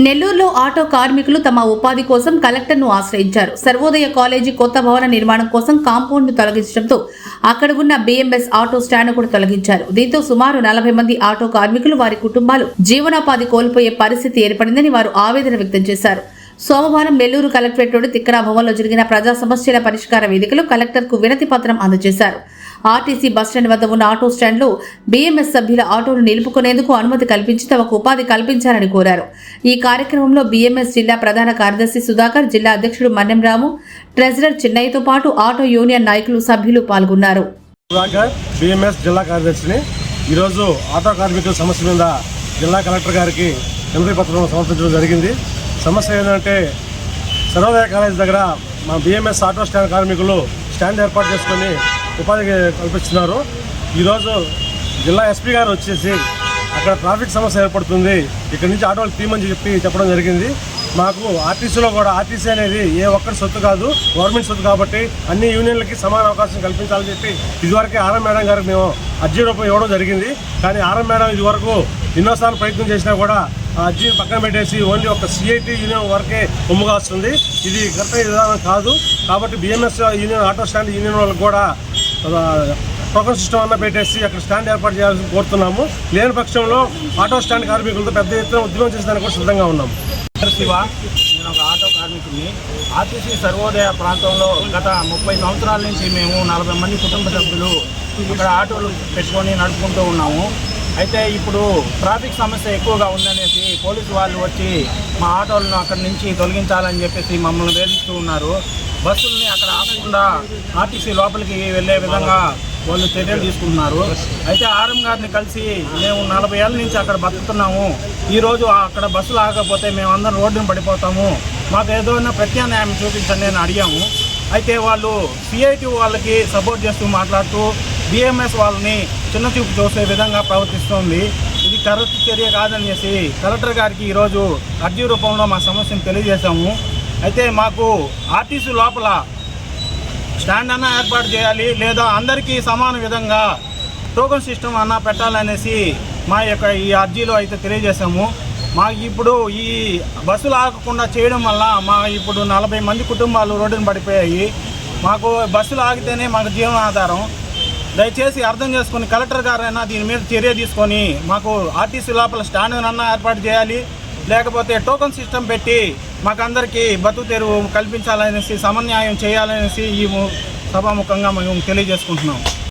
నెల్లూరులో ఆటో కార్మికులు తమ ఉపాధి కోసం కలెక్టర్ను ఆశ్రయించారు. సర్వోదయ కాలేజీ కొత్త భవన నిర్మాణం కోసం కాంపౌండ్ను తొలగించడంతో అక్కడ ఉన్న బీఎంఎస్ ఆటో స్టాండ్ కూడా తొలగించారు. దీంతో సుమారు 40 మంది ఆటో కార్మికులు వారి కుటుంబాలు జీవనోపాధి కోల్పోయే పరిస్థితి ఏర్పడిందని వారు ఆవేదన వ్యక్తం చేశారు. సోమవారం నెల్లూరు కలెక్టరేట్లోని తిక్కన భవన్లో జరిగిన ప్రజా సమస్యల పరిష్కార వేదికలో కలెక్టర్కు వినతి పత్రం అందజేశారు. ఆర్టీసీ బస్టాండ్ వద్ద ఉన్న ఆటో స్టాండ్లో బీఎంఎస్ సభ్యుల ఆటోను నిలుపుకునేందుకు అనుమతి కల్పించి తమకు ఉపాధి కల్పించాలని కోరారు. ఈ కార్యక్రమంలో బీఎంఎస్ జిల్లా ప్రధాన కార్యదర్శి సుధాకర్, జిల్లా అధ్యక్షుడు మన్నెం రాము, ట్రెజరర్ చిన్నయ్యతో పాటు ఆటో యూనియన్ నాయకులు, సభ్యులు పాల్గొన్నారు. బీఎంఎస్ జిల్లా కార్యదర్శిని ఈరోజు ఆటో కార్మికుల సమస్య మీద జిల్లా కలెక్టర్ గారికి వినతి పత్రం సమర్పించడం జరిగింది. సమస్య ఏంటంటే సర్వోదయ కాలేజ్ దగ్గర మా బీఎంఎస్ ఆటో స్టాండ్ కార్మికులు స్టాండ్ ఏర్పాటు చేసుకొని ఉపాధి కల్పిస్తున్నారు. ఈరోజు జిల్లా ఎస్పీ గారు వచ్చేసి అక్కడ ట్రాఫిక్ సమస్య ఏర్పడుతుంది, ఇక్కడి నుంచి ఆటోలు తీయమని చెప్పడం జరిగింది. మాకు ఆర్టీసీలో కూడా ఆర్టీసీ అనేది ఏ ఒక్కరి సొత్తు కాదు, గవర్నమెంట్ సొత్తు కాబట్టి అన్ని యూనియన్లకి సమాన అవకాశం కల్పించాలని చెప్పి ఇదివరకే ఆర్ఎం మేడం గారికి మేము అర్జీ రూపం ఇవ్వడం జరిగింది. కానీ ఆర్ఎం మేడం ఇదివరకు ఎన్నోసార్లు ప్రయత్నం చేసినా కూడా ఆ అర్జీని పక్కన పెట్టేసి ఓన్లీ ఒక సిఐటి యూనియన్ వరకే ఉమ్ముగా వస్తుంది. ఇది కరెక్ట్ విధానం కాదు. కాబట్టి BMS union, auto stand union వాళ్ళకి కూడా టోకన్ సిస్టమ్ అన్న పెట్టేసి అక్కడ స్టాండ్ ఏర్పాటు చేయాలని కోరుతున్నాము. లేని పక్షంలో ఆటో స్టాండ్ కార్మికులతో పెద్ద ఎత్తున ఉద్యమం చేసేదానికి కూడా సిద్ధంగా ఉన్నాము. శివ, నేను ఒక ఆటో కార్మికుడిని. ఆర్టీసీ సర్వోదయ ప్రాంతంలో గత 30 సంవత్సరాల నుంచి మేము 40 మంది కుటుంబ సభ్యులు ఇక్కడ ఆటోలు పెట్టుకొని నడుపుకుంటూ ఉన్నాము. అయితే ఇప్పుడు ట్రాఫిక్ సమస్య ఎక్కువగా ఉందనేసి పోలీసు వాళ్ళు వచ్చి మా ఆటోలను అక్కడి నుంచి తొలగించాలని చెప్పేసి మమ్మల్ని వేధిస్తూ ఉన్నారు. బస్సుల్ని అక్కడ ఆపకుండా ఆర్టీసీ లోపలికి వెళ్ళే విధంగా వాళ్ళు చర్యలు తీసుకుంటున్నారు. అయితే ఆర్ఎం గారిని కలిసి మేము 40 ఏళ్ళ నుంచి అక్కడ బతుకుతున్నాము, ఈరోజు అక్కడ బస్సులు ఆగకపోతే మేమందరం రోడ్డును పడిపోతాము, మాకు ఏదైనా ప్రత్యామ్నాయం చూపించండి అని అడిగాము. అయితే వాళ్ళు సిఐటి వాళ్ళకి సపోర్ట్ చేస్తూ మాట్లాడుతూ బీఎంఎస్ వాళ్ళని చిన్న చూపు చూసే విధంగా ప్రవర్తిస్తోంది. ఇది కరెక్ట్ చర్య కాదనేసి కలెక్టర్ గారికి ఈరోజు అర్జీ రూపంలో మా సమస్యను తెలియజేశాము. అయితే మాకు ఆర్టీసీ లోపల స్టాండ్ అన్నా ఏర్పాటు చేయాలి, లేదా అందరికీ సమాన విధంగా టోకన్ సిస్టమ్ అన్నా పెట్టాలనేసి మా యొక్క ఈ అర్జీలో అయితే తెలియజేశాము. మాకు ఇప్పుడు ఈ బస్సులు ఆగకుండా చేయడం వల్ల ఇప్పుడు 40 మంది కుటుంబాలు రోడ్డును పడిపోయాయి. మాకు బస్సులు ఆగితేనే మాకు జీవనాధారం. దయచేసి అర్థం చేసుకుని కలెక్టర్ గారైనా దీని మీద చర్య తీసుకొని మాకు ఆర్టీసీ లోపల స్టాండ్ అన్నా ఏర్పాటు చేయాలి, లేకపోతే టోకన్ సిస్టమ్ పెట్టి మాకందరికీ బతుకు తెరువు కల్పించాలనేసి, సమన్యాయం చేయాలనేసి ఈ సభాముఖంగా మేము తెలియజేసుకుంటున్నాం.